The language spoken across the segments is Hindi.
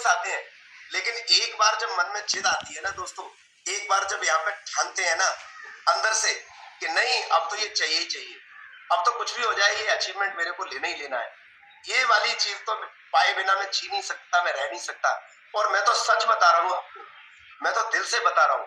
इमोशंस आते हैं, लेकिन एक बार जब मन में जिद आती है ना दोस्तों, एक बार जब यहाँ पे ठानते हैं ना अंदर से कि नहीं अब तो ये चाहिए ही चाहिए, अब तो कुछ भी हो जाए ये अचीवमेंट मेरे को लेना ही लेना है, ये वाली चीज तो पाए बिना मैं जी नहीं सकता, मैं रह नहीं सकता। और मैं तो सच बता रहा हूँ आपको, मैं तो दिल से बता रहा हूँ,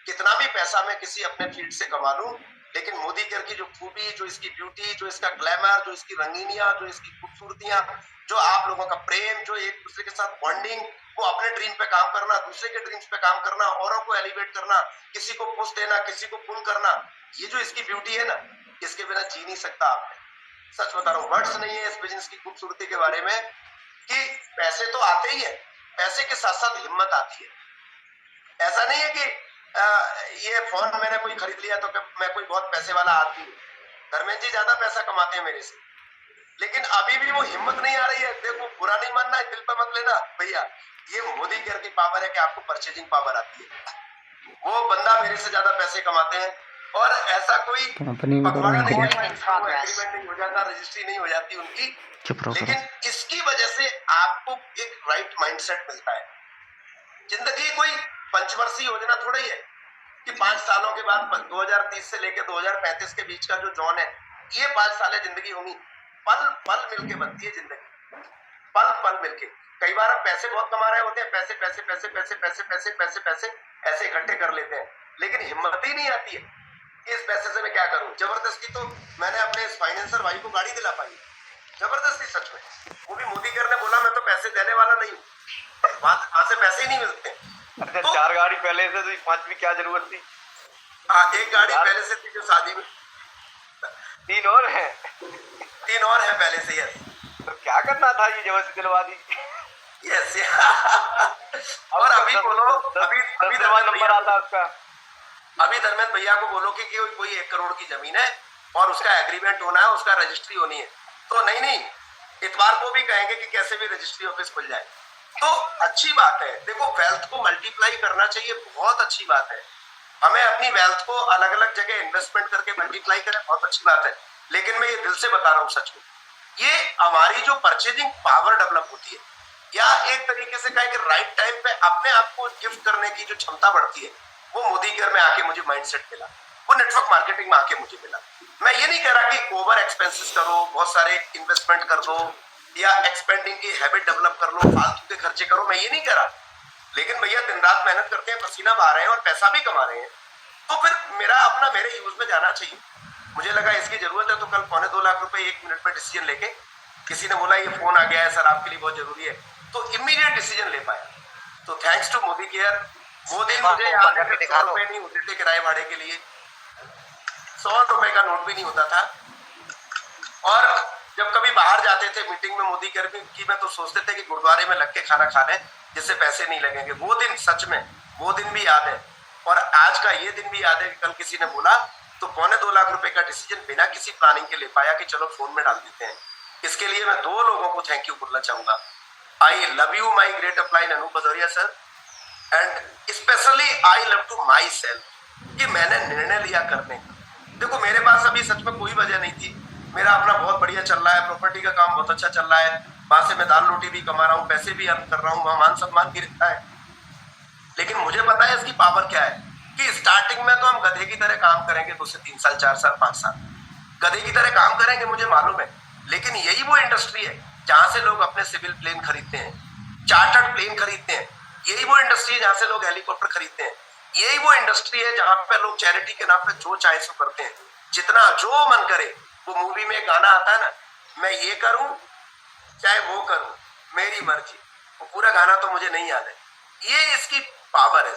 कितना भी पैसा मैं किसी अपने फील्ड से कमा लूं, लेकिन मोदी केयर की जो खूबी, जो इसकी ब्यूटी, जो इसका ग्लैमर, जो इसकी रंगीनियां, जो इसकी खूबसूरतियां, जो आप लोगों का प्रेम, जो एक दूसरे के साथ बॉन्डिंग, वो अपने ड्रीम पे काम करना, दूसरे के ड्रीम्स पे काम करना, औरों को एलिवेट करना, किसी को पुश देना, किसी को पुल करना, ये जो इसकी ब्यूटी है ना, इसके बिना जी नहीं सकता आप। सच बता रहा हूँ, वर्ड्स नहीं है इस बिजनेस की खूबसूरती के बारे में कि पैसे तो आते ही है, पैसे के साथ साथ हिम्मत आती है। ऐसा नहीं है कि ये फोन मैंने कोई खरीद लिया तो मैं कोई बहुत पैसे वाला आदमी हूँ। धर्मेंद्र जी ज्यादा पैसा कमाते हैं मेरे से, लेकिन अभी भी वो हिम्मत नहीं आ रही है। देखो बुरा नहीं मानना है, दिल पे मत लेना भैया, ये मोदी केयर की पावर है कि आपको परचेजिंग पावर आती है। वो बंदा मेरे से ज्यादा पैसे कमाते हैं और ऐसा कोई पखवाड़ा नहीं है, एग्रीमेंट नहीं हो जाता, रजिस्ट्री नहीं हो जाती उनकी, लेकिन इसकी वजह से आपको एक राइट माइंडसेट मिलता है। जिंदगी कोई पंचवर्षीय योजना थोड़ा ही है कि 5 सालों के बाद 2030 से लेकर 2035 के बीच का जो जोन है, ये 5 साल जिंदगी होंगी। पल पल मिलके बनती है जिंदगी, पल पल मिलके। कई बार हम पैसे बहुत कमा रहे होते हैं, पैसे पैसे पैसे पैसे पैसे पैसे पैसे पैसे ऐसे इकट्ठे कर लेते हैं, लेकिन हिम्मत ही नहीं आती है कि इस पैसे से मैं क्या करूं। जबरदस्ती तो मैंने अपने इस फाइनेंसर भाई को गाड़ी दिला पाई, जबरदस्ती, सच में। वो भी मोदी केयर ने बोला मैं तो पैसे देने वाला नहीं हूँ, वहां से पैसे ही नहीं मिलते। अच्छा, तो 4 गाड़ी पहले से, तो 5वीं क्या जरूरत थी? हाँ, एक गाड़ी पहले से थी जो शादी में, 3 और है, 3 और है पहले से। यस, तो क्या करना था, ये जबरदस्ती दिलवा दी। यस और अभी बोलो, अभी नंबर आता उसका, अभी धर्मेंद्र भैया को बोलो कि कोई 1 करोड़ की जमीन है और उसका एग्रीमेंट होना है, उसका रजिस्ट्री होनी है, तो नहीं इतवार को भी कहेंगे कि कैसे भी रजिस्ट्री ऑफिस खुल जाए, तो अच्छी बात है। देखो वेल्थ को मल्टीप्लाई करना चाहिए, बहुत अच्छी बात है। हमें अपनी वेल्थ को अलग अलग जगह इन्वेस्टमेंट करके मल्टीप्लाई करें, बहुत अच्छी बात है। लेकिन मैं ये दिल से बता रहा हूँ सच में, ये हमारी जो परचेजिंग पावर डेवलप होती है, या एक तरीके से कहें कि राइट टाइम पे अपने आप को गिफ्ट करने की जो क्षमता बढ़ती है, वो मोदी केयर में आके मुझे माइंडसेट मिला, वो नेटवर्क मार्केटिंग में आके मुझे मिला। मैं ये नहीं कह रहा कि ओवर एक्सपेंसेस करो, बहुत सारे इन्वेस्टमेंट कर दो, या एक्सपेंडिंग की हैबिट डेवलप कर लो, फालतू के खर्चे करो, मैं ये नहीं कह रहा। लेकिन भैया दिन रात मेहनत करते हैं, पसीना बहा रहे हैं और पैसा भी कमा रहे हैं, तो फिर मेरा अपना मेरे यूज में जाना चाहिए। मुझे लगा इसकी जरूरत है, तो कल 2.25 लाख रुपए 1 मिनट में डिसीजन लेके, किसी ने बोला ये फोन आ गया है सर आपके लिए बहुत जरूरी है, तो इमीडिएट डिसीजन ले पाया। तो थैंक्स टू मोदी केयर। वो दिन मुझे याद है 100 रुपए नहीं होते थे किराए भाड़े के लिए, 100 रुपए का नोट भी नहीं होता था। और जब कभी बाहर जाते थे मीटिंग में मोदी केयर की में, तो सोचते थे कि गुरुद्वारे में लग के खाना खा लें जिससे पैसे नहीं लगेंगे। वो दिन सच में, वो दिन भी याद है, और आज का ये दिन भी याद है कि कल किसी ने बोला तो 2.25 लाख रुपए का डिसीजन बिना किसी प्लानिंग के ले पाया कि चलो फोन में डाल देते हैं। इसके लिए मैं 2 लोगों को थैंक यू बोलना चाहूंगा। I love you my great upline Anup Bhadauria sir, and specially I love to myself कि मैंने निर्णय लिया करने का। देखो मेरे पास अभी सच में कोई वजह नहीं थी, मेरा अपना बहुत बढ़िया चल रहा है, प्रॉपर्टी का काम बहुत अच्छा चल रहा है, वहां से मैं दाल रोटी भी कमा रहा हूँ, पैसे भी अर्न कर रहा हूँ, वहां मान सम्मान भी रहता है। लेकिन मुझे पता है इसकी पावर क्या है कि स्टार्टिंग में तो हम गधे की तरह काम करेंगे, 2 से 3 साल 4 साल 5 साल गधे की तरह काम करेंगे, मुझे मालूम है। लेकिन यही वो इंडस्ट्री है जहां से लोग अपने सिविल प्लेन खरीदते हैं, चार्टर्ड प्लेन खरीदते हैं, यही वो इंडस्ट्री है जहां से लोग हेलीकॉप्टर खरीदते हैं, यही वो इंडस्ट्री है जहां पे लोग चैरिटी के नाम पे जो चाहे सो करते हैं, जितना जो मन करे। वो मूवी में एक गाना आता है ना, मैं ये करूं चाहे वो करूं मेरी मर्जी, वो पूरा गाना तो मुझे नहीं याद है। ये इसकी पावर है।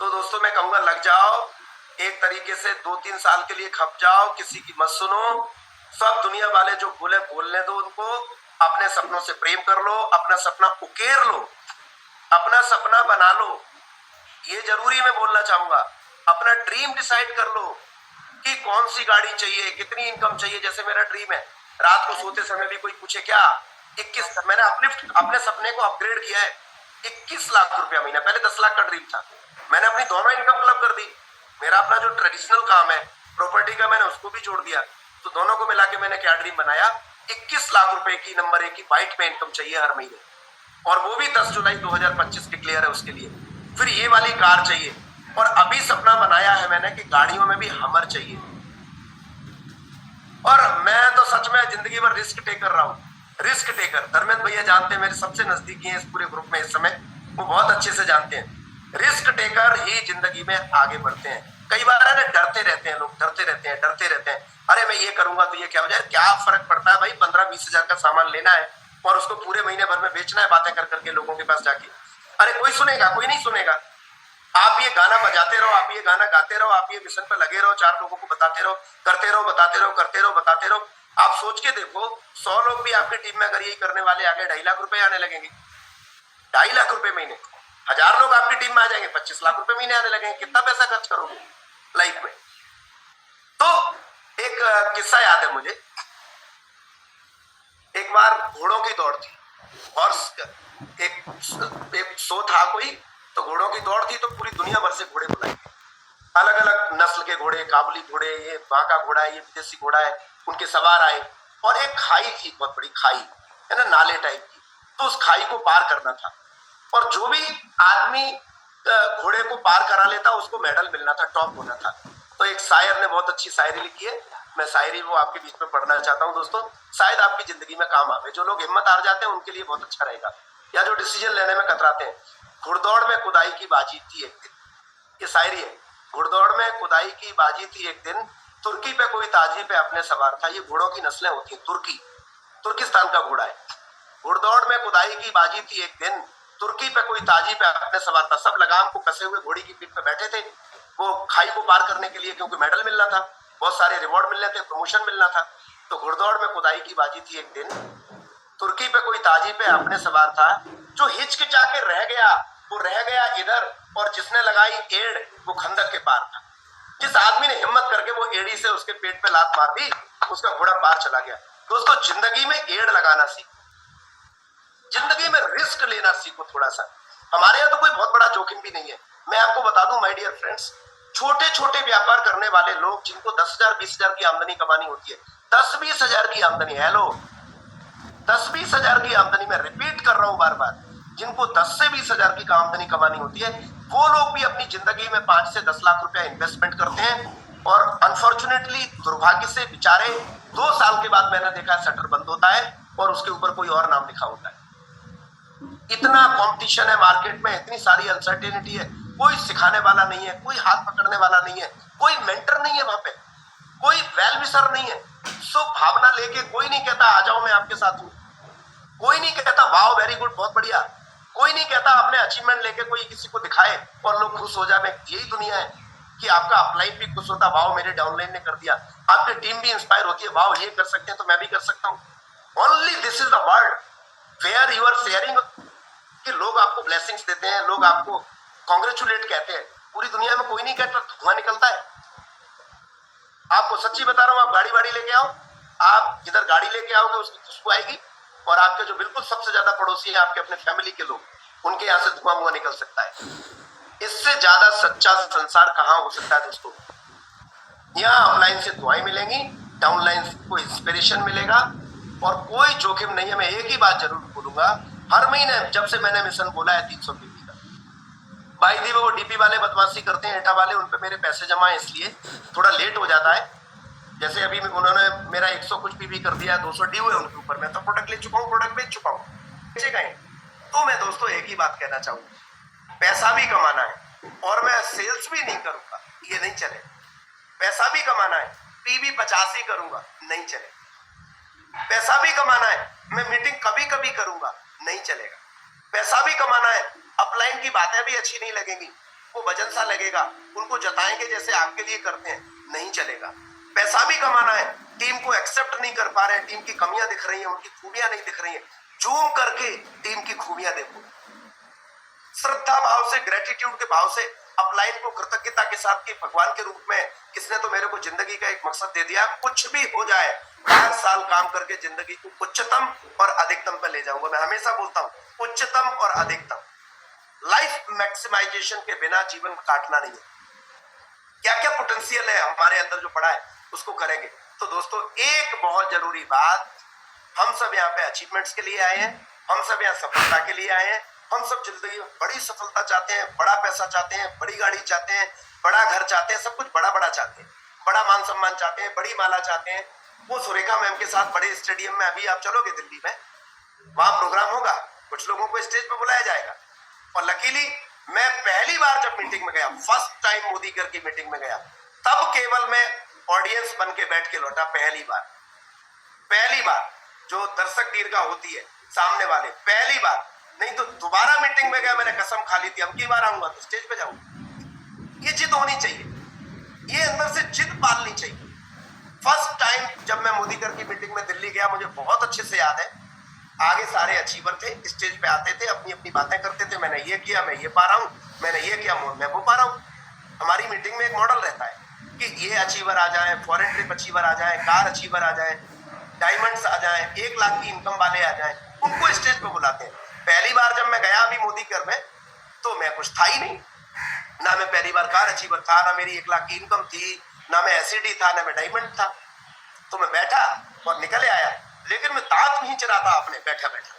तो दोस्तों मैं कहूंगा लग जाओ, एक तरीके से 2-3 साल के लिए खप जाओ, किसी की मत सुनो, सब दुनिया वाले जो बोले बोलने दो उनको, अपने सपनों से प्रेम कर लो, अपना सपना उकेर लो, अपना सपना बना लो। ये जरूरी मैं बोलना चाहूंगा, अपना ड्रीम डिसाइड कर लो कि कौन सी गाड़ी चाहिए, कितनी इनकम चाहिए। जैसे मेरा ड्रीम है, रात को सोते समय भी कोई पूछे क्या 21, मैंने अपने सपने को अपग्रेड किया है, 21 लाख रुपया महीना। पहले 10 लाख का ड्रीम था, मैंने अपनी दोनों इनकम क्लब कर दी। मेरा अपना जो ट्रेडिशनल काम है प्रॉपर्टी का, मैंने उसको भी जोड़ दिया, तो दोनों को मिला के मैंने क्या ड्रीम बनाया, 21 लाख रुपए की नंबर 1 की वाइट में इनकम चाहिए हर महीने। और वो भी 10 जुलाई 2025 डिक्लेयर है उसके लिए। फिर ये वाली कार चाहिए, और अभी सपना बनाया है मैंने कि गाड़ियों में भी हमर चाहिए। और मैं तो सच में जिंदगी भर रिस्क टेकर रहा हूँ, रिस्क टेकर। धर्मेंद्र भैया जानते हैं, मेरे सबसे नजदीकी हैं इस पूरे ग्रुप में इस समय, वो बहुत अच्छे से जानते हैं। रिस्क टेकर ही जिंदगी में आगे बढ़ते हैं। कई बार है ना, डरते रहते हैं लोग, डरते रहते हैं। अरे मैं ये करूंगा तो ये क्या हो जाए, क्या फर्क पड़ता है भाई, 15-20 हजार का सामान लेना है और उसको पूरे महीने भर में बेचना है, बातें कर करके लोगों के पास जाके। अरे कोई सुनेगा? कोई नहीं सुनेगा। आप ये गाना बजाते रहो, आप ये गाना गाते रहो, आप ये मिशन पे लगे रहो, 4 लोगों को बताते रहो, करते रहो, बताते रहो। आप सोच के देखो, 100 लोग भी आपकी टीम में अगर यही करने वाले आगे 2.5 लाख रुपए आने लगेंगे। 2.5 लाख रुपए महीने। 1000 लोग आपकी टीम में आ जाएंगे, 25 लाख रुपए महीने आने लगेंगे। कितना पैसा खर्च करोगे लाइफ में? तो एक किस्सा याद है मुझे। एक बार घोड़ों की दौड़ थी, और एक शो था कोई, तो घोड़ों की दौड़ थी, तो पूरी दुनिया भर से घोड़े बुलाए, अलग अलग नस्ल के घोड़े, काबुली घोड़े, ये वहां का घोड़ा है, ये विदेशी घोड़ा है, उनके सवार आए। और एक खाई थी, बहुत बड़ी खाई है ना, नाले टाइप की। तो उस खाई को पार करना था, और जो भी आदमी घोड़े को पार करा लेता उसको मेडल मिलना था, टॉप होना था। तो एक शायर ने बहुत अच्छी शायरी लिखी है, मैं शायरी वो आपके बीच में पढ़ना चाहता हूँ दोस्तों, शायद आपकी जिंदगी में काम आवे। जो लोग हिम्मत हार जाते हैं उनके लिए बहुत अच्छा रहेगा, या जो डिसीजन लेने में कतराते हैं। घुड़दौड़ में खुदाई की बाजी थी एक दिन, ये शायरी है। घुड़दौड़ में खुदाई की बाजी थी एक दिन, तुर्की पे कोई ताजी पे अपने सवार था। ये घोड़ों की नस्लें होती हैं, तुर्किस्तान का घोड़ा है। घुड़दौड़ में खुदाई की बाजी थी एक दिन, तुर्की पे कोई ताजी पे अपने सवार था। सब लगाम को कसे हुए घोड़ी की पीठ पे बैठे थे, वो खाई को पार करने के लिए, क्योंकि मेडल मिलना था, बहुत सारे रिवॉर्ड मिलने थे, प्रमोशन मिलना था। तो घुड़दौड़ में खुदाई की बाजी थी एक दिन, तुर्की पे कोई ताजी पे अपने सवार था। जो हिचकिचा के रह गया वो रह गया इधर, और जिसने लगाई एड़ वो खंदक के पार था। जिस आदमी ने हिम्मत करके वो एड़ी से उसके पेट पे लात मार दी, उसका घोड़ा पार चला गया। दोस्तों, जिंदगी में एड़ लगाना सीखो, जिंदगी में रिस्क लेना सीखो थोड़ा सा। हमारे यहाँ तो कोई बहुत बड़ा जोखिम भी नहीं है। मैं आपको बता दूं माय डियर फ्रेंड्स, छोटे छोटे व्यापार करने वाले लोग जिनको 10,000 20,000 की आमदनी कमानी होती है, 10-20 हजार की आमदनी, हेलो, 10-20 हजार की आमदनी, मैं रिपीट कर रहा हूं बार बार, जिनको 10 से 20 हजार की आमदनी कमानी होती है, वो लोग भी अपनी जिंदगी में 5 से 10 लाख रुपया इन्वेस्टमेंट करते हैं। और अनफॉर्चुनेटली, दुर्भाग्य से, बेचारे 2 साल के बाद मैंने देखा शटर बंद होता है और उसके ऊपर कोई और नाम लिखा होता है। इतना कंपटीशन है मार्केट में, इतनी सारी अनसर्टेनिटी है, कोई सिखाने वाला नहीं है, कोई हाथ पकड़ने वाला नहीं है, कोई मेंटर नहीं है वहां पे, कोई वेल विशर नहीं है। सो भावना लेके कोई नहीं कहता आ जाओ मैं आपके साथ हूं, कोई नहीं कहता वाओ वेरी गुड बहुत बढ़िया, कोई नहीं कहता अपने अचीवमेंट लेके कोई किसी को दिखाए और लोग खुश हो जाए। यही दुनिया है कि आपका अपलाइन भी खुश होता, वाओ मेरे डाउनलाइन ने कर दिया, आपकी टीम भी इंस्पायर होती है, वाओ ये कर सकते हैं तो मैं भी कर सकता हूं। Only this is the world where you are sharing, कि लोग आपको ब्लेसिंग्स देते हैं, लोग आपको कॉन्ग्रेचुलेट कहते हैं। पूरी दुनिया में कोई नहीं कहता, धुआं निकलता है। आपको सच्ची बता रहा हूं, आप गाड़ी वाड़ी लेके आओ, आप जिधर गाड़ी लेके आओगे उसकी खुशबू आएगी, और आपके जो बिल्कुल सबसे ज्यादा पड़ोसी है, आपके अपने फैमिली के लोग, उनके यहाँ से धुआं निकल सकता है। इससे ज्यादा सच्चा संसार कहाँ हो सकता है दोस्तों? यहाँ अपलाइन से दुआएं मिलेंगी, डाउनलाइन को इंस्पिरेशन मिलेगा, और कोई जोखिम नहीं है। मैं एक ही बात जरूर बोलूंगा, हर महीने जब से मैंने मिशन बोला है 300 पीपी का, भाई दी वो डीपी वाले बदमाशी करते हैं, एटा वाले, उन पे मेरे पैसे जमा है, इसलिए थोड़ा लेट हो जाता है। जैसे अभी उन्होंने मेरा 100 कुछ पीपी कर दिया, 200 ड्यू है उनके ऊपर, मैं तो प्रोडक्ट ले चुका हूँ, प्रोडक्ट बेच चुका हूँ, बेचे गए। तो मैं दोस्तों एक ही बात कहना चाहूंगा, पैसा भी कमाना है, और मैं सेल्स भी नहीं करूंगा, ये नहीं चले। पैसा भी कमाना है, पीबी 50 ही करूंगा, नहीं चलेगा। पैसा भी कमाना है, मैं मीटिंग कभी कभी करूंगा, नहीं चलेगा। पैसा भी कमाना है, अपलाइन की बातें भी अच्छी नहीं लगेंगी, वो वजन सा लगेगा, उनको जताएंगे जैसे आपके लिए करते हैं, नहीं चलेगा। पैसा भी कमाना है, टीम को एक्सेप्ट नहीं कर पा रहे हैं, टीम की कमियां दिख रही हैं, उनकी खूबियां नहीं दिख रही हैं, जूम करके टीम की खूबियां देखो, श्रद्धा भाव से, ग्रेटिट्यूड के भाव से अपलाइन को कृतज्ञता के साथ कि भगवान के रूप में किसने तो मेरे को जिंदगी का एक मकसद दे दिया, कुछ भी हो जाए 5 साल काम करके जिंदगी को उच्चतम और अधिकतम पर ले जाऊंगा। मैं हमेशा बोलता हूं उच्चतम और अधिकतम, लाइफ मैक्सिमाइजेशन के बिना जीवन काटना नहीं है। क्या क्या पोटेंशियल है हमारे अंदर जो पड़ा है उसको करेंगे। तो दोस्तों एक बहुत जरूरी बात, हम सब यहाँ पे अचीवमेंट्स के लिए आए हैं, हम सब यहाँ सफलता के लिए आए हैं। हम सब जिंदगी में बड़ी सफलता चाहते हैं, बड़ा पैसा चाहते हैं, बड़ी गाड़ी चाहते हैं, बड़ा घर चाहते हैं, सब कुछ बड़ा बड़ा चाहते हैं, बड़ा मान सम्मान चाहते हैं, बड़ी माला चाहते हैं। वो सुरेखा मैम के साथ बड़े स्टेडियम में अभी आप चलोगे दिल्ली में, वहां प्रोग्राम होगा, कुछ लोगों को स्टेज पे बुलाया जाएगा। और लकीली मैं पहली बार जब मीटिंग में गया, फर्स्ट टाइम मोदी कर की मीटिंग में गया, तब केवल मैं ऑडियंस बन के बैठ के लौटा। पहली बार जो दर्शक दीर्घा होती है सामने वाले, पहली बार। नहीं तो दोबारा मीटिंग में गया, मैंने कसम खा ली थी अब की बार आऊंगा तो स्टेज पे जाऊंगा। ये जिद होनी चाहिए, ये अंदर से जिद पालनी चाहिए। फर्स्ट टाइम जब मैं मोदी कर की मीटिंग में दिल्ली गया, मुझे बहुत अच्छे से याद है, आगे सारे अचीवर थे, स्टेज पे आते थे, अपनी अपनी बातें करते थे, मैंने ये किया, मैं ये पा रहा हूँ, मैंने ये किया, मैं वो पा रहा हूँ। हमारी मीटिंग में एक मॉडल रहता है कि ये अचीवर आ जाए, फॉरेन ट्रिप अचीवर आ जाए, कार अचीवर आ जाए, डायमंड्स आ जाए, 1 लाख की इनकम वाले आ जाए, उनको स्टेज पे बुलाते हैं। पहली बार जब मैं गया अभी मोदी कर में, तो मैं कुछ था ही नहीं, ना मैं पहली बार कार अचीवर था, ना मेरी 1 लाख की इनकम थी, ना मैं एसईडी था, ना मैं डायमंड था। तो मैं बैठा और निकल आया, लेकिन मैं दांत नहीं चला था अपने बैठा बैठा।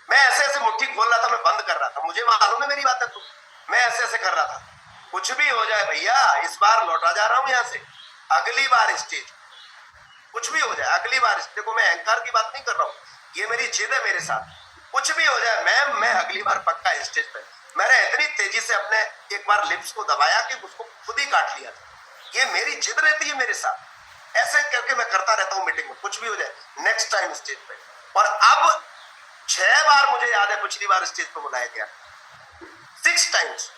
मैं ऐसे ऐसे मुट्ठी खोल रहा था, मैं बंद कर रहा था, मुझे मालूम है मेरी बात है, तो मैं ऐसे ऐसे कर रहा था। कुछ भी हो जाए भैया, इस बार लौटा जा रहा हूं यहाँ से, अगली बार स्टेज, कुछ भी हो जाए अगली बार। देखो मैं अहंकार की बात नहीं कर रहा हूँ, ये मेरी जिद है मेरे साथ। कुछ भी हो जाए मैम, मैं अगली बार पक्का स्टेज पे। मैंने इतनी तेजी से अपने एक बार लिप्स को दबाया कि उसको खुद ही काट लिया था। ये मेरी जिद रहती है मेरे साथ, ऐसे करके मैं करता रहता हूँ मीटिंग में, कुछ भी हो जाए नेक्स्ट टाइम स्टेज पे। और अब 6 बार मुझे याद है पिछली बार स्टेज पे बुलाया गया, 6 टाइम्स।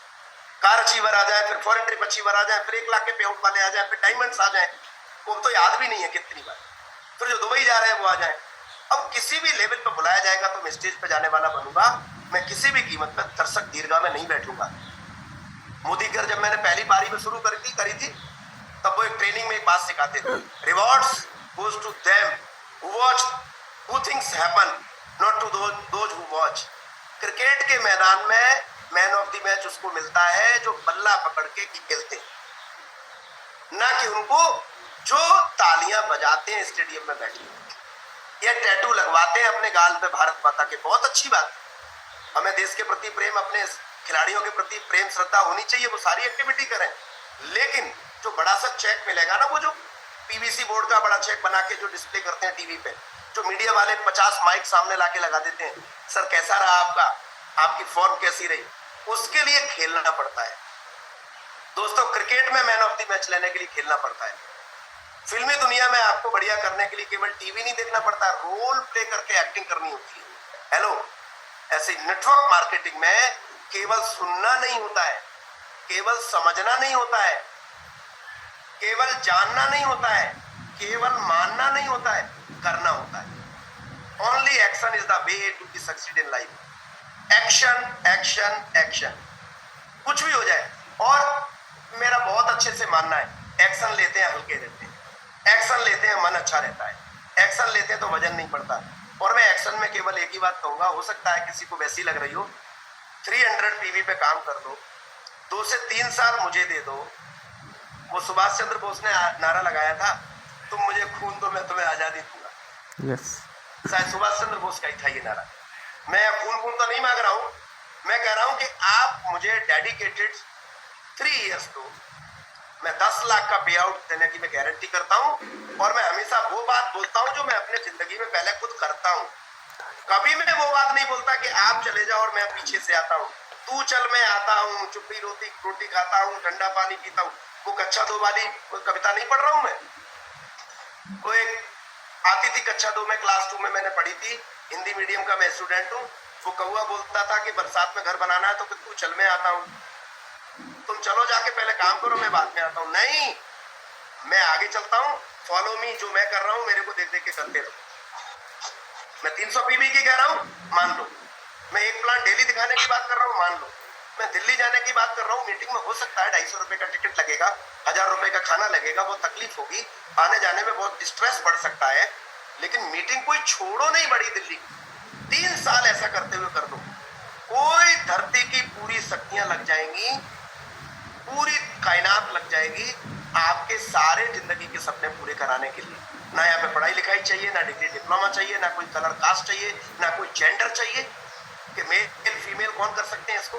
कार अचीवर आ जाए, फिर फॉरेन ट्रिप अचीवर आ जाए, फिर 1 लाख के पे आउट वाले आ जाए, फिर डायमंड्स आ जाए, वो तो याद भी नहीं है कितनी बार, फिर जो दुबई जा रहे हैं वो आ जाए। अब किसी भी लेवल पे बुलाया जाएगा तो मैं स्टेज पे जाने वाला बनूंगा, मैं किसी भी कीमत पे दर्शक दीर्घा में नहीं बैठूंगा। मोदी कर जब मैंने पहली बारी में शुरू करी थी तब वो एक ट्रेनिंग में एक बात सिखाते थे, rewards goes to them who watch who things happen, not to those who watch. Cricket के मैदान में मैन ऑफ द मैच उसको मिलता है जो बल्ला पकड़ के खेलते हैं, ना कि उनको जो तालियां बजाते हैं स्टेडियम में बैठे या टैटू लगवाते हैं अपने गाल पे भारत माता के। बहुत अच्छी बात, हमें देश के प्रति प्रेम, अपने खिलाड़ियों के प्रति प्रेम श्रद्धा होनी चाहिए, वो सारी एक्टिविटी करें। लेकिन जो बड़ा सा चेक मिलेगा ना, वो जो पीवीसी बोर्ड का बड़ा चेक बना के जो डिस्प्ले करते हैं टीवी पे, जो मीडिया वाले 50 माइक सामने लाके लगा देते हैं, सर कैसा रहा आपका, आपकी फॉर्म कैसी रही, उसके लिए खेलना पड़ता है दोस्तों। क्रिकेट में मैन ऑफ द मैच लेने के लिए खेलना पड़ता है। फिल्मी दुनिया में आपको बढ़िया करने के लिए केवल टीवी नहीं देखना पड़ता, रोल प्ले करके एक्टिंग करनी होती है। हेलो, ऐसे नेटवर्क मार्केटिंग में केवल सुनना नहीं होता है, केवल समझना नहीं होता है, केवल जानना नहीं होता है, केवल मानना नहीं होता है, करना होता है। Only action is the way to be succeed in life. Action action action, कुछ भी हो जाए। और मेरा बहुत अच्छे से मानना है, एक्शन लेते हैं हल्के रहते हैं, एक्शन लेते हैं मन अच्छा रहता है, एक्शन लेते हैं तो वजन नहीं पड़ता। और मैं एक्शन में केवल एक ही बात कहूंगा, हो सकता है किसी को वैसी लग रही हो, 300 पीवी पे काम कर दो, 2 से 3 साल मुझे दे दो। वो सुभाष चंद्र बोस ने नारा लगाया था, तुम मुझे खून दो मैं तुम्हें आजादी दूंगा। शायद सुभाष चंद्र बोस का ही था ये नारा। मैं खून तो नहीं मांग रहा हूं, मैं कह रहा हूं कि आप मुझे डेडिकेटेड 3 इयर्स दो, मैं 10 लाख का पे आउट देने की मैं गारंटी करता हूं। और मैं हमेशा वो बात बोलता हूं जो मैं अपने जिंदगी में पहले खुद करता हूं। कभी मैं वो बात नहीं बोलता कि आप चले जाओ और मैं पीछे से आता हूं, तू चल मैं आता हूं, चुप्पी रोटी खाता हूं, ठंडा पानी पीता हूं। वो कक्षा 2 वाली कविता नहीं पढ़ रहा हूं मैं, वो एक आती थी कक्षा 2 में, क्लास 2 में मैंने पढ़ी थी, हिंदी मीडियम का मैं स्टूडेंट हूँ। वो कौवा बोलता था कि बरसात में घर बनाना है तो तू चल मैं आता हूँ, तुम चलो जाके पहले काम करो मैं बाद में आता हूँ। नहीं, मैं आगे चलता हूँ, फॉलो मी, जो मैं कर रहा हूँ मेरे को देख देख के करते रहो। मैं 300 पीवी की कह रहा हूँ, मान लो। मैं एक प्लान डेली दिखाने की बात कर रहा हूँ, मान लो। मैं दिल्ली जाने की बात कर रहा हूँ, मीटिंग में हो सकता है 250 रुपए का टिकट लगेगा, 1000 रुपए का खाना लगेगा, बहुत तकलीफ होगी, आने जाने में बहुत स्ट्रेस बढ़ सकता है, लेकिन मीटिंग कोई छोड़ो नहीं बड़ी दिल्ली। 3 साल ऐसा करते हुए कर दो, कोई धरती की पूरी शक्तियां लग जाएंगी, पूरी कायनात लग जाएगी आपके सारे जिंदगी के सपने पूरे कराने के लिए। ना यहाँ पे पढ़ाई लिखाई चाहिए, ना डिग्री डिप्लोमा चाहिए, ना कोई कलर कास्ट चाहिए, ना कोई जेंडर चाहिए कि मेल फीमेल कौन कर सकते हैं इसको।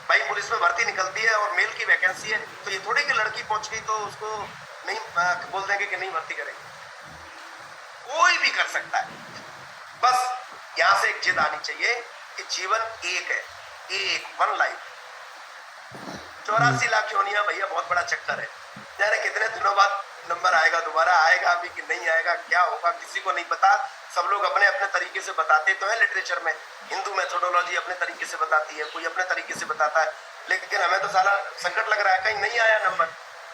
भाई पुलिस में भर्ती निकलती है और मेल की वैकेंसी है, तो ये थोड़ी कि लड़की पहुंच गई तो उसको नहीं बोल देंगे कि नहीं भर्ती करेंगे। कोई भी कर सकता है, बस यहां से एक जिद आनी चाहिए कि जीवन एक है, एक वन लाइफ। 84 लाख योनियां भैया बहुत बड़ा चक्कर है। जाने कितने दिनों बाद नंबर आएगा, दोबारा आएगा अभी कि नहीं आएगा, क्या होगा किसी को नहीं पता। सब लोग अपने अपने तरीके से बताते तो है लिटरेचर में, हिंदू मेथोडोलॉजी अपने तरीके से बताती है, कोई अपने तरीके से बताता है, लेकिन हमें तो साला संकट लग रहा है कहीं नहीं आया नंबर।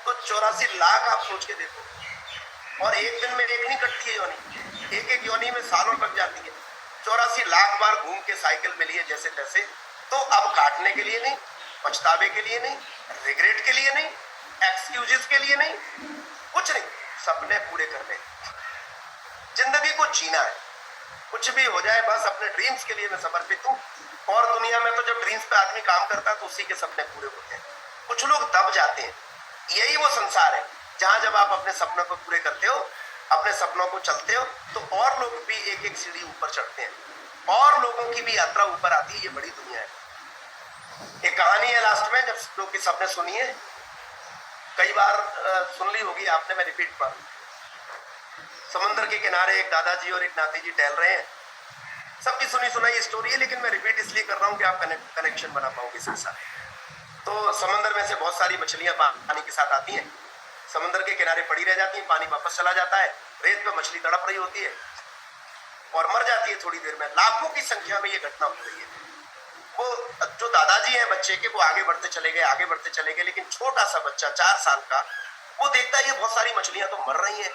तो 84 लाख आप सोच के देखो, और एक दिन में एक नहीं कटती है योनी, एक एक योनी में सालों लग जाती है। 84 लाख बार घूम के साइकिल मिली है जैसे तैसे। तो अब काटने के लिए नहीं, पछतावे के लिए नहीं, रिग्रेट के लिए नहीं, एक्सक्यूजेस के लिए नहीं, कुछ नहीं, सपने पूरे करने। जिंदगी को जीना है, कुछ भी हो जाए बस अपने ड्रीम्स के लिए मैं समर्पित हूँ। और दुनिया में तो जब ड्रीम्स पे आदमी काम करता है तो उसी के सपने पूरे होते हैं। कुछ लोग दब जाते हैं, यही वो संसार है जहां जब आप अपने सपनों को पूरे करते हो, अपने सपनों को चलते हो, तो और लोग भी एक एक सीढ़ी ऊपर चढ़ते हैं और लोगों की भी यात्रा ऊपर आती है। ये बड़ी दुनिया है। एक कहानी है लास्ट में, जब लोग की सपने सुनिए, कई बार सुन ली होगी आपने, मैं रिपीट पर। समुद्र के किनारे एक दादाजी और एक नाती जी टहल रहे हैं। सबकी सुनी सुनाई स्टोरी है, लेकिन मैं रिपीट इसलिए कर रहा हूँ कि आप कनेक्शन बना पाओगे इसके साथ। तो समुद्र में से बहुत सारी मछलियां पानी के साथ आती हैं, समुद्र के किनारे पड़ी रह जाती हैं, पानी वापस चला जाता है, रेत पे मछली तड़प रही होती है और मर जाती है थोड़ी देर में। लाखों की संख्या में ये घटना हो रही है। वो जो दादाजी हैं बच्चे के, वो आगे बढ़ते चले गए, आगे बढ़ते चले गए, लेकिन छोटा सा बच्चा 4 साल का, वो देखता है ये बहुत सारी मछलियां तो मर रही हैं,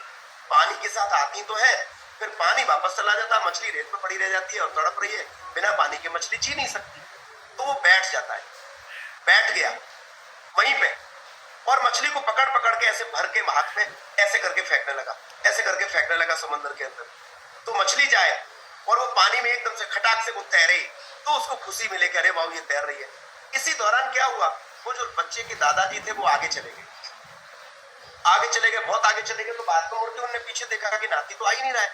पानी के साथ आती तो है, फिर पानी वापस चला जाता है, मछली रेत में पड़ी रह जाती है और तड़प रही है, बिना पानी के मछली जी नहीं सकती। तो वो बैठ जाता है, बैठ गया वहीं पे और मछली को पकड़ पकड़ के ऐसे भर के हाथ में ऐसे करके फेंकने लगा, ऐसे करके फेंकने लगा समुद्र के अंदर। तो मछली जाए और वो पानी में एकदम से खटाक से वो तैरे, तो उसको खुशी मिले कि अरे वाह ये तैर रही है। इसी दौरान क्या हुआ, वो जो बच्चे के दादाजी थे वो आगे चले गए, आगे चले गए, बहुत आगे चले गए। तो बाद में मुड़ के उन्होंने पीछे देखा कि नाती तो आ ही नहीं रहा है,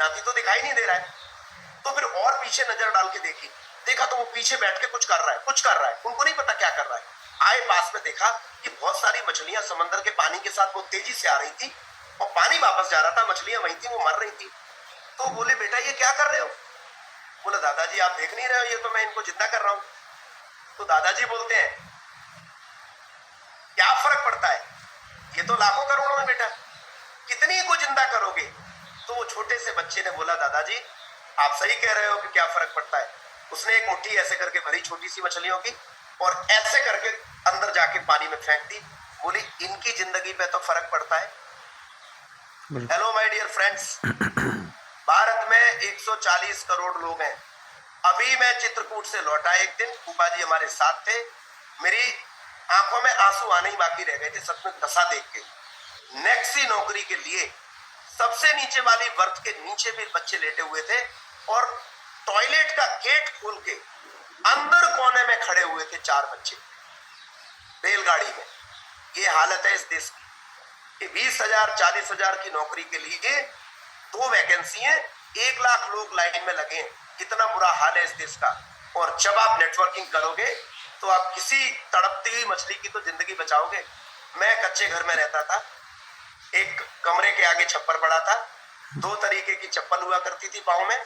नाती तो दिखाई नहीं दे रहा है। तो फिर और पीछे नजर डाल के देखा तो वो पीछे बैठ के कुछ कर रहा है, कुछ कर रहा है, उनको नहीं पता क्या कर रहा है। आए पास में देखा कि बहुत सारी मछलियां समंदर के पानी के साथ बहुत तेजी से आ रही थी और पानी वापस जा रहा था, मछलियां वहीं थी, वो मर रही थी। तो बोले बेटा ये क्या कर रहे हो? बोला दादाजी आप देख नहीं रहे हो, ये तो मैं इनको जिंदा कर रहा हूं। तो दादाजी बोलते हैं क्या फर्क पड़ता है, ये तो लाखों करोड़ों में बेटा, कितनी को जिंदा करोगे? तो वो छोटे से बच्चे ने बोला दादाजी आप सही कह रहे हो कि क्या फर्क पड़ता है। उसने एक मुट्ठी ऐसे करके भरी छोटी सी मछलियों की और ऐसे करके अंदर जाके पानी में फेंक दी। बोली इनकी जिंदगी पे तो फर्क पड़ता है। Hello my dear friends, Bharat में 140 करोड़ लोग हैं। अभी मैं चित्रकूट से लौटा, एक दिन फूफा जी हमारे साथ थे, मेरी आंखों में आंसू आने ही बाकी रह गए थे सच में दशा देख के। नेक्सी नौकरी के लिए सबसे नीचे वाली वर्थ के नीचे भी बच्चे लेटे हुए थे और टॉयलेट का गेट खोल के अंदर कोने में खड़े हुए थे 4 बच्चे रेलगाड़ी में। ये हालत है इस देश की। 20,000 40,000 की नौकरी के लिए 2 वैकेंसी है, 1 लाख लोग लाइन में लगे। कितना बुरा हाल है इस देश का। और जब आप नेटवर्किंग करोगे तो आप किसी तड़पती हुई मछली की तो जिंदगी बचाओगे। मैं कच्चे घर में रहता था, एक कमरे के आगे छप्पर पड़ा था, 2 तरीके की चप्पल हुआ करती थी पाँव में,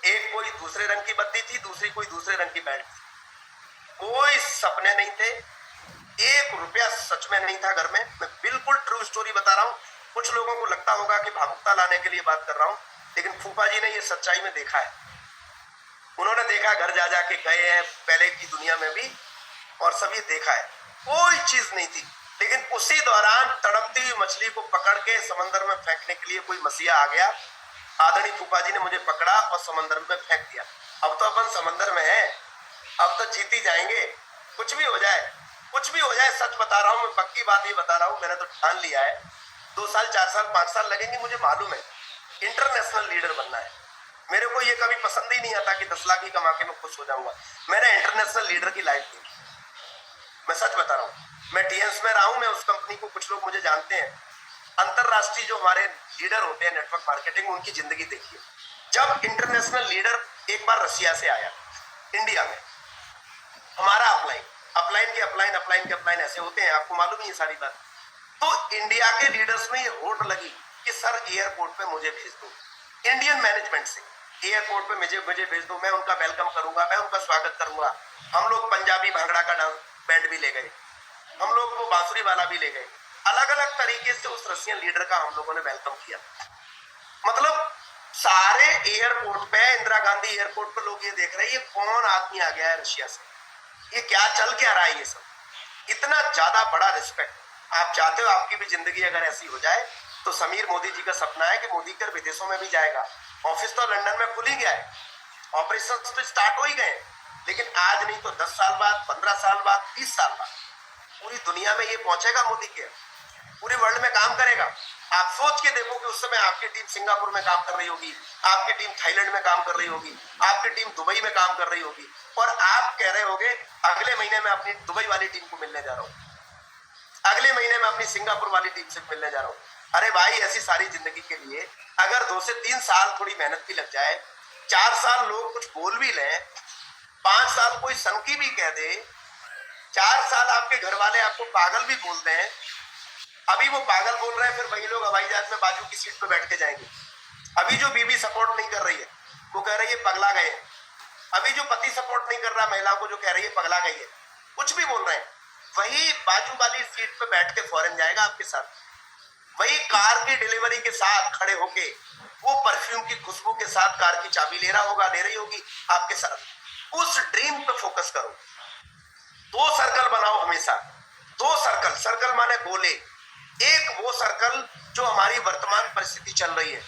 एक कोई दूसरे रंग की बत्ती थी, दूसरी कोई दूसरे रंग की बेल्ट थी। कोई सपने नहीं थे, 1 रुपया सच में नहीं था घर में। मैं बिल्कुल ट्रू स्टोरी बता रहा हूँ। कुछ लोगों को लगता होगा कि भावुकता लाने के लिए बात कर रहा हूँ, लेकिन फूफा जी ने ये सच्चाई में देखा है। उन्होंने देखा, घर जा जाके गए हैं पहले की दुनिया में भी, और सभी देखा है, कोई चीज नहीं थी। लेकिन उसी दौरान तड़पती हुई मछली को पकड़ के समंदर में फेंकने के लिए कोई मसीहा आ गया। आदरणीय फूफा जी ने मुझे पकड़ा और समंदर में फेंक दिया। अब तो अपन समंदर में हैं, अब तो जीत ही जाएंगे, कुछ भी हो जाए, कुछ भी हो जाए। सच बता रहा हूँ, मैं पक्की बात ही बता रहा हूँ, मैंने तो ठान लिया है। 2 साल 4 साल 5 साल लगेंगे, मुझे मालूम है। इंटरनेशनल लीडर बनना है। मेरे को ये कभी पसंद ही नहीं आता कि 10 लाख ही कमा के मैं खुश हो जाऊंगा। मैंने इंटरनेशनल लीडर की लाइफ देखी, मैं सच बता रहा हूँ। मैं टीएंस में रहा हूँ, मैं उस कंपनी को, कुछ लोग मुझे जानते हैं। अंतरराष्ट्रीय जो हमारे लीडर होते हैं नेटवर्क मार्केटिंग, उनकी जिंदगी देखिए। जब इंटरनेशनल लीडर एक बार रसिया से आया इंडिया में, हमारा अपलाइन अपलाइन के अपलाइन अपलाइन के अपलाइन ऐसे होते हैं, आपको मालूम ही है सारी बात। तो इंडिया के लीडर्स में ये होड़ लगी कि सर एयरपोर्ट पे मुझे भेज दो, इंडियन मैनेजमेंट से एयरपोर्ट पे मुझे भेज दो, मैं उनका वेलकम करूंगा, मैं उनका स्वागत करूंगा। हम लोग पंजाबी भांगड़ा का बैंड भी ले गए, हम लोग वो बांसुरी वाला भी ले गए, अलग अलग तरीके से उस रशियन लीडर का हम लोगों ने वेलकम किया। मतलब सारे एयरपोर्ट पे, इंदिरा गांधी एयरपोर्ट पे लोग ये देख रहे हैं ये कौन आदमी आ गया है रशिया से, ये क्या चल क्या रहा है ये सब। इतना ज्यादा बड़ा रिस्पेक्ट। आप चाहते हो आपकी भी जिंदगी अगर ऐसी हो जाए, तो समीर मोदी जी का सपना है कि मोदी कर विदेशों में भी जाएगा। ऑफिस तो लंदन में खुल ही गया है, ऑपरेशन तो स्टार्ट हो ही गए, लेकिन आज नहीं तो 10 साल बाद, 15 साल बाद, 20 साल बाद पूरी दुनिया में ये पहुंचेगा मोदी के, पूरे वर्ल्ड में काम करेगा। आप सोच के देखो कि उस समय आपकी टीम सिंगापुर में काम कर रही होगी, आपकी टीम थाईलैंड में काम कर रही होगी, आपकी टीम दुबई में काम कर रही होगी, और आप कह रहे होगे अगले महीने में अपनी दुबई वाली टीम को मिलने जा रहा हूँ, अगले महीने में अपनी सिंगापुर वाली टीम से मिलने जा रहा हूँ। अरे भाई, ऐसी सारी जिंदगी के लिए अगर 2 से 3 साल थोड़ी मेहनत भी लग जाए, 4 साल लोग कुछ बोल भी लें, 5 साल कोई सनकी भी कह दे, 4 साल आपके घर वाले आपको पागल भी बोल दें, अभी वो पागल बोल रहे हैं, फिर वही लोग हवाई जहाज में बाजू की सीट पे बैठ के जाएंगे। अभी जो बीवी सपोर्ट नहीं कर रही है वो कह रही है पगला गए, अभी जो पति सपोर्ट नहीं कर रहा महिला को, जो कह रही है पगला गई है, कुछ भी बोल रहे हैं, वही बाजू वाली सीट पे बैठ के फॉरेन जाएगा आपके साथ, वही कार की डिलीवरी के साथ खड़े होके वो परफ्यूम की खुशबू के साथ कार की चाबी ले रहा होगा, ले रही होगी आपके साथ। उस ड्रीम पे फोकस करो, 2 सर्कल बनाओ हमेशा, 2 सर्कल, सर्कल माने गोले। एक वो सर्कल जो हमारी वर्तमान परिस्थिति चल रही है,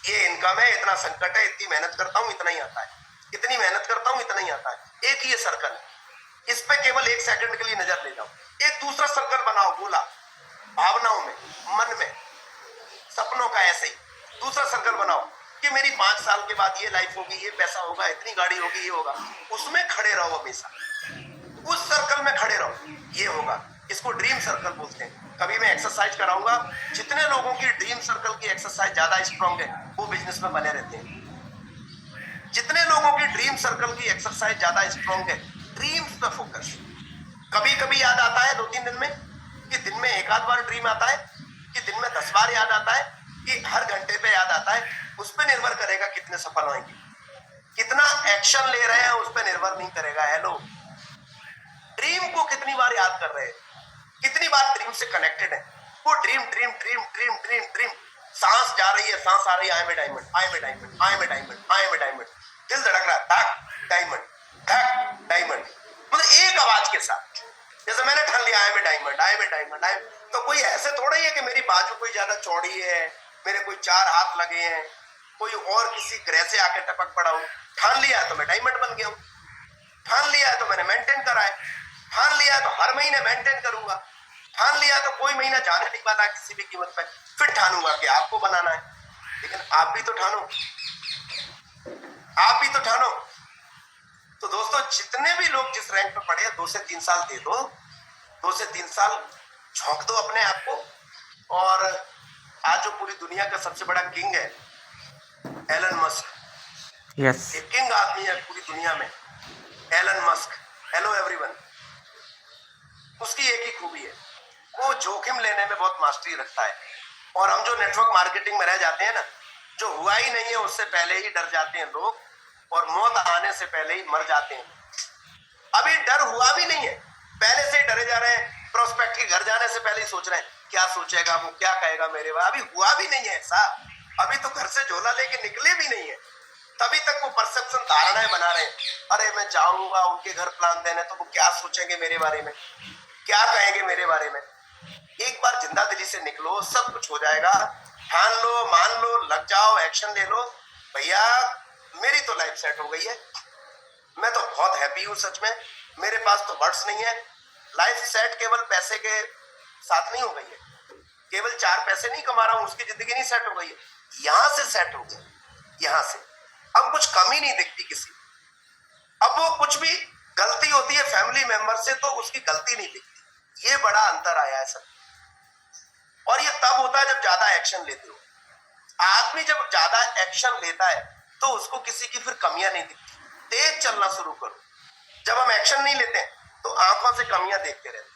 ये इनकम है, इतना संकट है, इतनी मेहनत करता हूं इतना ही आता है, इतनी मेहनत करता हूं इतना ही आता है, एक ये सर्कल है, इस पे केवल 1 सेकंड के लिए नजर ले जाओ। एक दूसरा सर्कल बनाओ गोला, भावनाओं में, मन में, सपनों का। ऐसे ही दूसरा सर्कल बनाओ कि मेरी 5 साल के बाद ये लाइफ होगी, ये पैसा होगा, इतनी गाड़ी होगी, ये होगा, उसमें खड़े रहो हमेशा, उस सर्कल में खड़े रहो, ये होगा। इसको ड्रीम सर्कल बोलते हैं। कभी मैं एक्सरसाइज कराऊंगा, जितने लोगों की ड्रीम सर्कल की एक्सरसाइज ज्यादा स्ट्रॉन्ग है वो बिजनेस में बने रहते हैं। जितने लोगों की ड्रीम सर्कल की एक्सरसाइज ज्यादा स्ट्रॉन्ग है, ड्रीम्स पे फोकस। कभी कभी याद आता है 2-3 दिन में, कि दिन में 1 आध बार ड्रीम आता है, कि दिन में 10 बार याद आता है, कि हर घंटे पे याद आता है, उस पर निर्भर करेगा कितने सफल होंगे, कितना एक्शन ले रहे हैं उस पर निर्भर नहीं करेगा। हेलो, ड्रीम को कितनी बार याद कर रहे हैं, कितनी बार ड्रीम से कनेक्टेड है। वो dream dream dream dream dream dream, सांस जा रही है, सांस आ रही है, I am a diamond, I am a diamond, I am a diamond, I am a diamond, दिल धड़क रहा है, धक डायमंड, धक डायमंड, मतलब एक आवाज के साथ। जैसे मैंने ठान लिया I am a diamond, I am a diamond, I, तो कोई ऐसे थोड़ा ही है कि मेरी बाजू कोई ज्यादा चौड़ी है, मेरे कोई 4 हाथ लगे हैं, कोई और किसी ग्रह से आके टपक पड़ा हूं। ठान लिया है तो मैं डायमंड बन गया हूं, ठान लिया है तो मैंने मेंटेन करा है, ठान लिया है तो हर महीने मेंटेन करूंगा, ठान लिया तो कोई महीना जाने नहीं वाला किसी भी कीमत पे, फिर ठानूंगा कि आपको बनाना है। लेकिन आप भी तो ठानो, आप भी तो ठानो। तो दोस्तों, जितने भी लोग जिस रैंक पे पड़े हैं, 2 से 3 साल दे दो, 2 से 3 साल झोंक दो अपने आप को। और आज जो पूरी दुनिया का सबसे बड़ा किंग है एलन मस्क, यस, एक किंग आदमी है पूरी दुनिया में, एलन मस्क। Hello everyone. उसकी एक ही खूबी है, वो जोखिम लेने में बहुत मास्टरी रखता है। और हम जो नेटवर्क मार्केटिंग में रह जाते हैं ना, जो हुआ ही नहीं है उससे पहले ही डर जाते हैं लोग, और मौत आने से पहले ही मर जाते हैं। अभी डर हुआ भी नहीं है, पहले से ही डरे जा रहे हैं, प्रोस्पेक्ट के घर जाने से पहले ही सोच रहे हैं क्या सोचेगा वो, क्या कहेगा मेरे बारे। अभी हुआ भी नहीं है ऐसा, अभी तो घर से झोला लेके निकले भी नहीं है, तभी तक वो परसेप्शन, धारणाएं बना रहे हैं। अरे मैं जाऊंगा उनके घर प्लान देने तो वो क्या सोचेंगे मेरे बारे में, क्या कहेंगे मेरे बारे में। एक बार जिंदा दिली से निकलो, सब कुछ हो जाएगा। ठान लो, मान लो, लग जाओ, एक्शन ले लो। भैया मेरी तो लाइफ सेट हो गई है, मैं तो बहुत हैप्पी हूँ सच में, मेरे पास तो वर्ड्स नहीं है। लाइफ सेट केवल पैसे के साथ नहीं हो गई है, केवल 4 पैसे नहीं कमा रहा हूँ उसकी जिंदगी नहीं सेट हो गई है, यहाँ से सेट हो गई, यहाँ से। अब कुछ कमी नहीं दिखती किसी, अब वो कुछ भी गलती होती है फैमिली मेंबर से तो उसकी गलती नहीं दिखती। ये बड़ा अंतर आया है सर। और ये तब होता है जब ज्यादा एक्शन लेते हो। आदमी जब ज्यादा एक्शन लेता है तो उसको किसी की फिर कमियां नहीं दिखती। तेज चलना शुरू करो। जब हम एक्शन नहीं लेते तो आंखों से कमियां देखते रहते,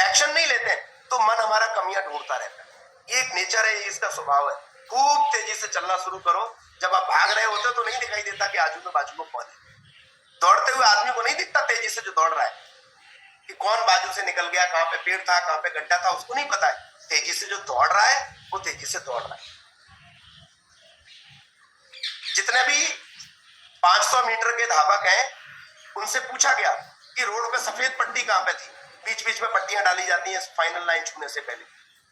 एक्शन नहीं लेते तो मन हमारा कमियां ढूंढता रहता है। ये एक नेचर है, ये इसका स्वभाव है। खूब तेजी से चलना शुरू करो। जब आप भाग रहे होते हो तो नहीं दिखाई देता कि आजू में बाजू में कौन है। दौड़ते हुए आदमी को नहीं दिखता तेजी से जो दौड़ रहा है कि कौन बाजू से निकल गया, कहां पे पेड़ था, कहां पे गड्ढा था, उसको नहीं पता है। तेजी से जो दौड़ रहा है वो तेजी से दौड़ रहा है। जितने भी 500 मीटर के धावक हैं उनसे पूछा गया कि रोड पे सफेद पट्टी कहां पे थी। बीच बीच में पट्टियां डाली जाती हैं फाइनल लाइन छूने से पहले।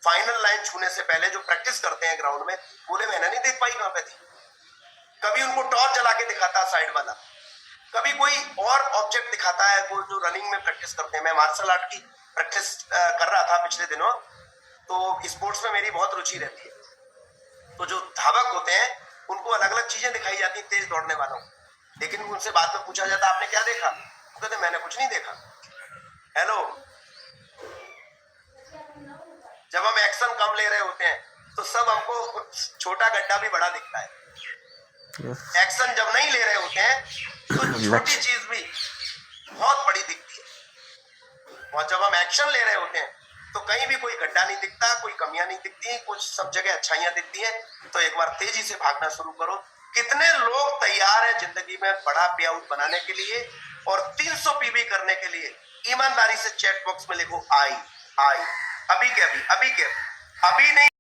फाइनल लाइन छूने से पहले जो प्रैक्टिस करते हैं ग्राउंड में, बोले मैंने नहीं देख पाई कहां पे थी। कभी उनको टॉर्च जला के दिखाता है साइड वाला, कभी कोई और ऑब्जेक्ट दिखाता है। वो जो रनिंग में प्रैक्टिस करते हैं, मैं मार्शल आर्ट की प्रैक्टिस कर रहा था पिछले दिनों, तो स्पोर्ट्स में मेरी बहुत रुचि रहती है। तो जो धावक होते हैं उनको अलग अलग चीजें दिखाई जाती हैं तेज दौड़ने वालों को, लेकिन उनसे बाद में पूछा जाता आपने क्या देखा, वो कहते मैंने कुछ नहीं देखा। हेलो, जब हम एक्शन कम ले रहे होते हैं तो सब हमको छोटा गड्ढा भी बड़ा दिखता है। एक्शन जब नहीं ले रहे होते हैं तो छोटी चीज भी बहुत बड़ी दिखती है। और जब हम एक्शन ले रहे होते हैं तो कहीं भी कोई गड्ढा नहीं दिखता, कोई कमियां नहीं दिखती, कुछ सब जगह अच्छाइयां दिखती हैं। तो एक बार तेजी से भागना शुरू करो। कितने लोग तैयार हैं जिंदगी में बड़ा पे आउट बनाने के लिए और 300 पीबी करने के लिए? ईमानदारी से चैट बॉक्स में लिखो आई आई, अभी के अभी, अभी के अभी नहीं।